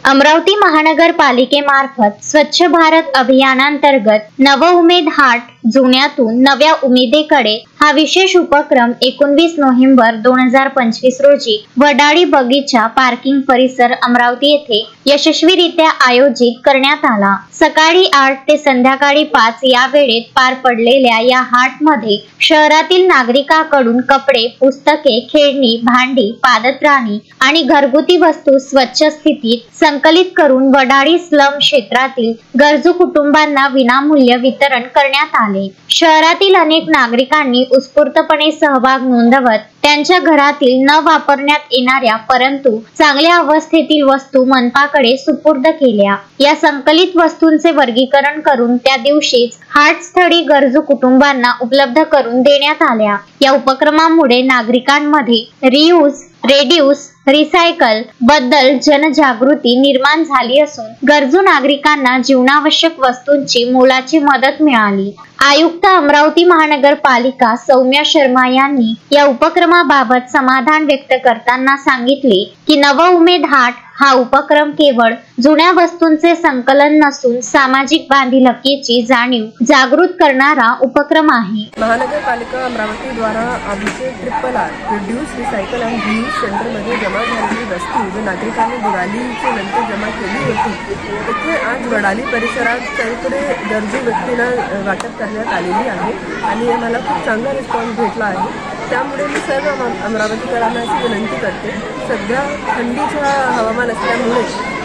अमरावती महानगरपालिकेमार्फत स्वच्छ भारत अभियानांतर्गत नव उमेद हाट जुन्यातून नव्या उमेदीकडे हा विशेष उपक्रम 19 नोव्हेंबर 2025 रोजी वडाळी बगीचा पार्किंग परिसर अमरावती येथे यशस्वीरित्या आयोजित करण्यात आला। सकाळी 8 ते संध्याकाळी 5 या वेळेत पार पडलेल्या या हाटमध्ये शहरातील नागरिकांकडून कपडे, पुस्तके, खेळणी, भांडी, पादत्राणे आणि घरगुती वस्तू स्वच्छ स्थितीत संकलित करून वडाळी स्लम क्षेत्रातील गरजू कुटुंबांना विनामूल्य वितरण करण्यात आले। शहरातील अनेक नागरिकांनी उत्स्फूर्तपणे सहभाग नोंदवत त्यांच्या घरातील न वापरण्यात येणाऱ्या परंतु चांगल्या अवस्थेतील वस्तू मनपाकडे सुपूर्द केल्या। या संकलित वस्तूंचे वर्गीकरण करून त्या दिवशीच हाट स्थळी गरजू कुटुंबांना उपलब्ध करून देण्यात आल्या। या उपक्रमामुळे नागरिकांमध्ये रियूज, रेड्यूस, रिसायकल बद्दल जनजागृती निर्माण झाली असून गरजू नागरिकांना जीवनावश्यक वस्तूंची मोलाची मदत मिळाली। आयुक्त अमरावती महानगरपालिका सौम्या शर्मा यांनी या उपक्रमाबाबत समाधान व्यक्त करताना सांगितले की नव उमेद हाट हा उपक्रम केवळ जुन्या वस्तूंचे संकलन नसून सामाजिक बांधिलकीची जाणीव जागृत करणारा उपक्रम आहे। महानगरपालिका अमरावती द्वारा आमचे RRR रिड्यूस, रिसायकल आणि रियूज सेंटरमध्ये जमा झालेली वस्तू जो नागरिकांनी दिवाळीच्या नंतर जमा केली होती तिथे आज वडाळी परिसरात काहीतरी गरजू व्यक्तींना वाटप करण्यात आलेली आहे आणि मला खूप चांगला रिस्पॉन्स भेटला आहे। त्यामुळे मी सर्व अमरावतीकरांना अशी विनंती करते, सध्या थंडीचा हवामान असल्यामुळे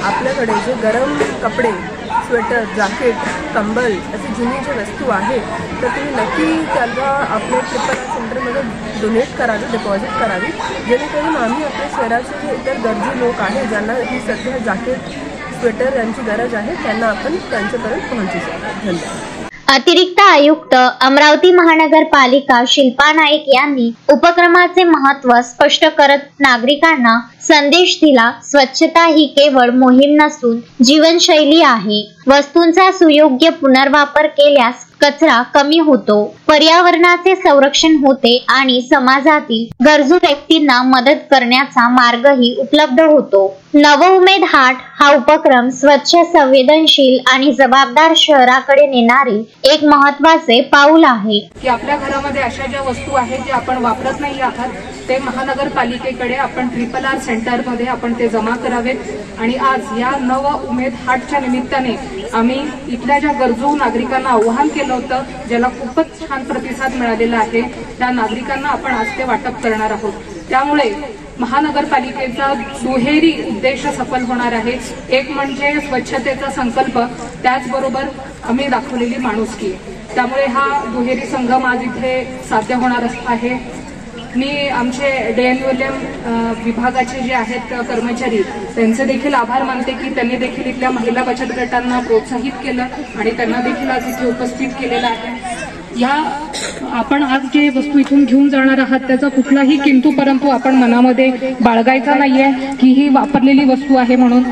आपल्याकडे जे गरम कपडे, स्वेटर, जॅकेट, कंबल अशी जुनी जी वस्तू आहे तर तुम्ही नक्की त्याला आपल्या RRR सेंटरमध्ये डोनेट करावी, डिपॉझिट करावी, जेणेकरून आम्ही आपल्या शहराचे जे इतर गरजू लोक आहेत ज्यांना ही सध्या जॅकेट, स्वेटर यांची गरज आहे त्यांना आपण त्यांच्यापर्यंत पोहोचू शकतो। धन्यवाद। अतिरिक्त आयुक्त अमरावती महानगरपालिका शिल्पा नाईक यांनी उपक्रमाचे महत्त्व स्पष्ट करत नागरिकांना संदेश दिला। स्वच्छता ही केवळ मोहीम नसून जीवनशैली आहे। वस्तूंचा सुयोग्य पुनर्वापर केल्यास कचरा कमी होतो, पर्यावरणाचे संरक्षण होते आणि समाजातील गरजू व्यक्तींना मदत करण्याचा मार्गही उपलब्ध होतो। नव उमेद हाट हा उपक्रम स्वच्छ, संवेदनशील आणि जबाबदार शहराकडे नेणारे एक महत्त्वाचे पाऊल आहे की आपल्या घरामध्ये अशा ज्या वस्तू आहेत ज्या आपण वापरत नाही आहात ते महानगरपालिकेकडे आपण RRR सेंटरमध्ये आपण ते जमा करावेत। आणि आज या नव उमेद हाटच्या निमित्ताने आम्ही इथल्या ज्या गरजू नागरिकांना आवाहन केलं होतं ज्याला खूपच छान प्रतिसाद मिळालेला आहे त्या नागरिकांना आपण आज ते वाटप करणार आहोत। त्यामुळे महानगरपालिकेचा दुहेरी उद्देश सफल होणार आहे। एक म्हणजे स्वच्छतेचा संकल्प, त्याचबरोबर आम्ही दाखवलेली माणुसकी। त्यामुळे हा दुहेरी संगम आज इथे साध्य होणार आहे। मी आमचे DNULM विभागाचे जे आहेत कर्मचारी त्यांचे देखील आभार मानते की त्यांनी देखील इथल्या महिला बचत गटांना प्रोत्साहित केलं आणि त्यांना देखील आज इथे उपस्थित केलेलं आहे। या आपण आज जे वस्तू इथून घेऊन जाणार आहात त्याचा कुठलाही किंतु परंतु आपण मनामध्ये बाळगायचा नाहीये की ही वापरलेली वस्तू आहे म्हणून।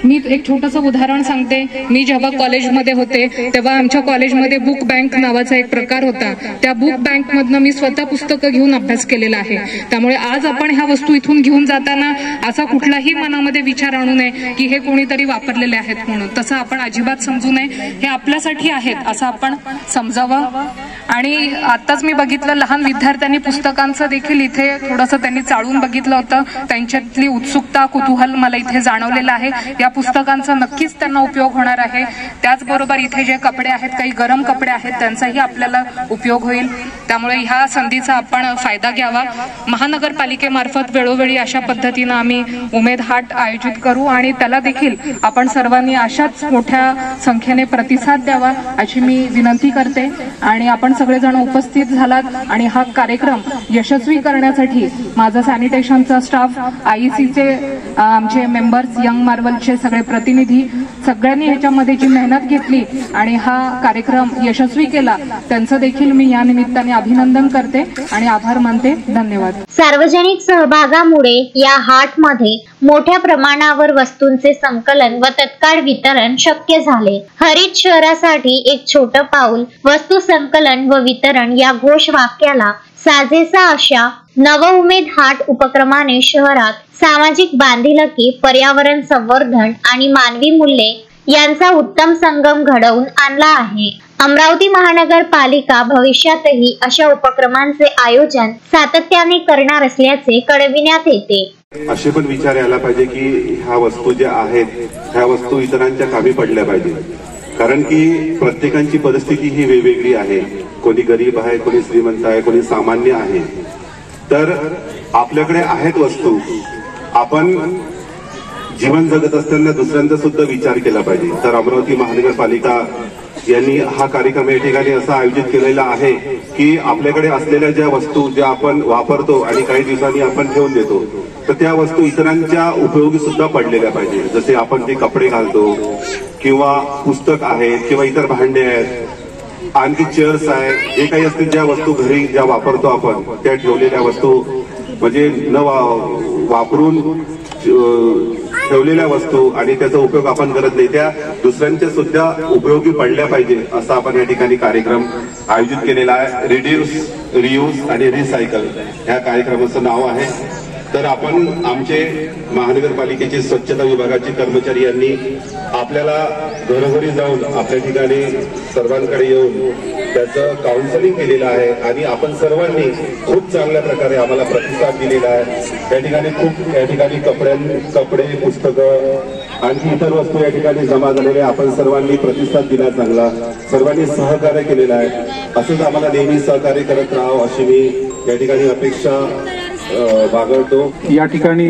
मी एक छोटंसं उदाहरण सांगते। मी जेव्हा कॉलेजमध्ये होते तेव्हा आमच्या कॉलेजमध्ये बुक बँक नावाचा एक प्रकार होता। त्या बुक बँक मधनं मी स्वतः पुस्तकं घेऊन अभ्यास केलेला आहे। त्यामुळे आज आपण ह्या वस्तू इथून घेऊन जाताना असा कुठलाही मनामध्ये विचार आणू नये की हे कोणीतरी वापरलेले आहेत म्हणून, तसं आपण अजिबात समजू नये। हे आपल्यासाठी आहेत असं आपण समजावं। आणि आताच मी बघितलं लहान विद्यार्थ्यांनी पुस्तकांचं देखील इथे थोडंसं त्यांनी चाळून बघितलं होतं। त्यांच्यातली उत्सुकता, कुतूहल मला इथे जाणवलेलं आहे। या पुस्तकांचा नक्कीच त्यांना उपयोग होणार आहे। त्याचबरोबर इथे जे कपडे आहेत, काही गरम कपडे आहेत, त्यांचाही आपल्याला उपयोग होईल। त्यामुळे ह्या संधीचा आपण फायदा घ्यावा। महानगरपालिकेमार्फत वेळोवेळी अशा पद्धतीनं आम्ही उमेद हाट आयोजित करू आणि त्याला देखील आपण सर्वांनी अशाच मोठ्या संख्येने प्रतिसाद द्यावा अशी मी विनंती करते। आणि आपण सगळेजण उपस्थित झालात आणि हा कार्यक्रम यशस्वी करण्यासाठी माझा सॅनिटेशनचा स्टाफ, IECचे आमचे मेंबर्स, यंग मार्वलचे सगळे प्रतिनिधी, सगळ्यांनी ह्याच्यामध्ये जी मेहनत घेतली आणि हा कार्यक्रम यशस्वी केला त्यांचं देखील मी या निमित्ताने अभिनंदन करते आणि आभार मानते। धन्यवाद। सार्वजनिक सहभागामुळे या हाटमध्ये मोठ्या प्रमाणावर वस्तूंचे संकलन व तत्काळ वितरण शक्य झाले। हरित शहरासाठी एक छोटं पाऊल, वस्तू संकलन व वितरण या घोष वाक्याला साजेसा अशा नव उमेद हाट उपक्रमाने शहरात सामाजिक बांधिलकी, पर्यावरण संवर्धन आणि मानवी मूल्ये यांचा उत्तम संगम घडवून आणला आहे। अमरावती महानगरपालिका भविष्यातही अशा उपक्रमांचे आयोजन सातत्याने करणार असल्याचे कळविण्यात येते। असे पण विचार यायला पाहिजे की ह्या वस्तू ज्या आहेत ह्या वस्तू इतरांच्या कामी पडल्या पाहिजे, कारण की प्रत्येकाची परिस्थिती ही वेगवेगळी आहे। कोणी गरीब आहे, कोणी श्रीमंत आहे, कोणी सामान्य आहे। तर आपल्याकडे आहेत वस्तू, आपण जीवन जगत असताना दुसऱ्यांचा सुद्धा विचार केला पाहिजे। तर अमरावती महानगरपालिका यांनी हा कार्यक्रम या ठिकाणी असा आयोजित केलेला आहे की आपल्याकडे असलेल्या ज्या वस्तू ज्या आपण वापरतो आणि काही दिवसांनी आपण ठेवून देतो, तर त्या वस्तू इतरांच्या उपयोगी सुद्धा पडलेल्या पाहिजे। जसे आपण ते कपडे घालतो किंवा पुस्तक आहे किंवा इतर भांडे आहेत, आणखी चेअर्स आहे, जे काही असतील ज्या वस्तू घरी ज्या वापरतो आपण त्या ठेवलेल्या वस्तू म्हणजे न वापरून ठेवलेल्या वस्तू आणि त्याचा उपयोग आपण करत नाही त्या दुसऱ्यांच्या सुद्धा उपयोगी पडल्या पाहिजे असा आपण या ठिकाणी कार्यक्रम आयोजित केलेला आहे। रिड्यूस, रियूज आणि रिसायकल ह्या कार्यक्रमाचं नाव आहे। तर आपण आमचे महानगरपालिकेचे स्वच्छता विभागाचे कर्मचारी यांनी आपल्याला घरोघरी जाऊन आपल्या ठिकाणी सर्वांकडे येऊन त्याचं काउन्सिलिंग केलेलं आहे आणि आपण सर्वांनी खूप चांगल्या प्रकारे आम्हाला प्रतिसाद दिलेला आहे। या ठिकाणी खूप या ठिकाणी कपडे, पुस्तकं आणखी इतर वस्तू या ठिकाणी जमा झालेल्या, आपण सर्वांनी प्रतिसाद दिला चांगला, सर्वांनी सहकार्य केलेलं आहे। असंच आम्हाला नेहमी सहकार्य करत राहावं अशी मी या ठिकाणी अपेक्षा बाळगतो। या ठिकाणी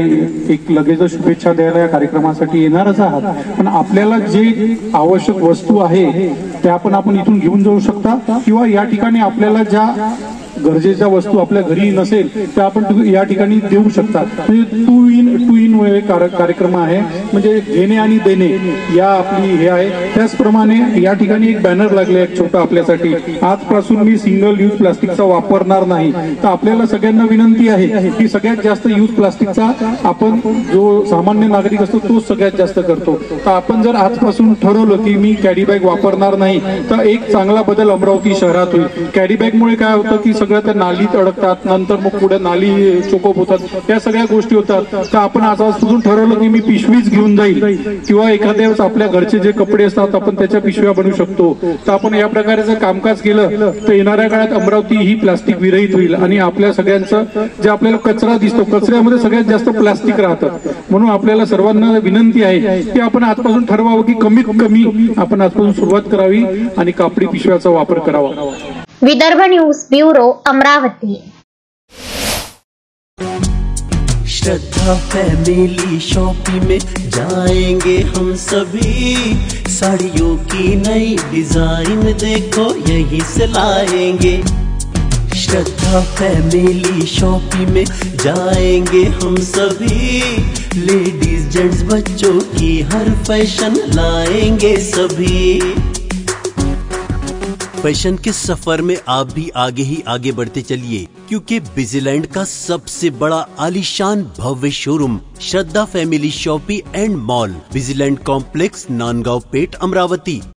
एक लगेच शुभेच्छा द्यायला या कार्यक्रमासाठी येणारच आहात, पण आपल्याला जे आवश्यक वस्तू आहे त्या पण आपण इथून घेऊन जाऊ शकता किंवा या ठिकाणी आपल्याला ज्या गरजेच्या वस्तू आपल्या घरी नसेल त्या आपण या ठिकाणी देऊ शकता। म्हणजे टू इन वे कार्यक्रम आहे, म्हणजे घेणे आणि देणे या आपली हे आहे। त्याचप्रमाणे या ठिकाणी एक बॅनर लागले एक छोटा आपल्यासाठी, आजपासून मी सिंगल यूज प्लास्टिकचा वापरणार नाही। तर आपल्याला सगळ्यांना विनंती आहे की सगळ्यात जास्त यूज प्लास्टिकचा आपण जो सामान्य नागरिक असतो तो सगळ्यात जास्त करतो। तर आपण जर आजपासून ठरवलं की मी कॅरी बॅग वापरणार नाही तर एक चांगला बदल अमरावती शहरात होईल। कॅरी बॅगमुळे काय होतं की सगळं त्या नालीत अडकतात, नंतर मग पुढे नाली चोकोप होतात, त्या सगळ्या गोष्टी होतात। तर आपण आजपासून ठरवलं की मी पिशवीच घेऊन जाईल किंवा एखाद्या वेळेस आपल्या घरचे जे कपडे असतात आपण त्याच्या पिशव्या बनवू शकतो। तर आपण या प्रकारे जर कामकाज केलं तर येणाऱ्या काळात अमरावती ही प्लास्टिक विरहित होईल आणि आपल्या सगळ्यांचं जे आपल्याला कचरा दिसतो कचऱ्यामध्ये सगळ्यात जास्त प्लास्टिक राहतात। म्हणून आपल्याला सर्वांना विनंती आहे की आपण आजपासून ठरवावं की कमीत कमी आपण आजपासून सुरुवात करावी आणि कापडी पिशव्याचा वापर करावा। Vidarbha news bureau, Amravati. Shraddha family shopping में जाएंगे हम सभी, साड़ियों की नई डिजाइन देखो यहीं से लाएंगे। श्रद्धा फैमिली शॉपिंग में जाएंगे हम सभी, लेडीज जेंट्स बच्चों की हर फैशन लाएंगे सभी। फैशन के सफर में आप भी आगे ही आगे बढ़ते चलिए, क्योंकि बिजीलैंड का सबसे बड़ा आलीशान भव्य showroom Shraddha family shopping and mall, Busyland complex, Nandgaon Peth, Amravati.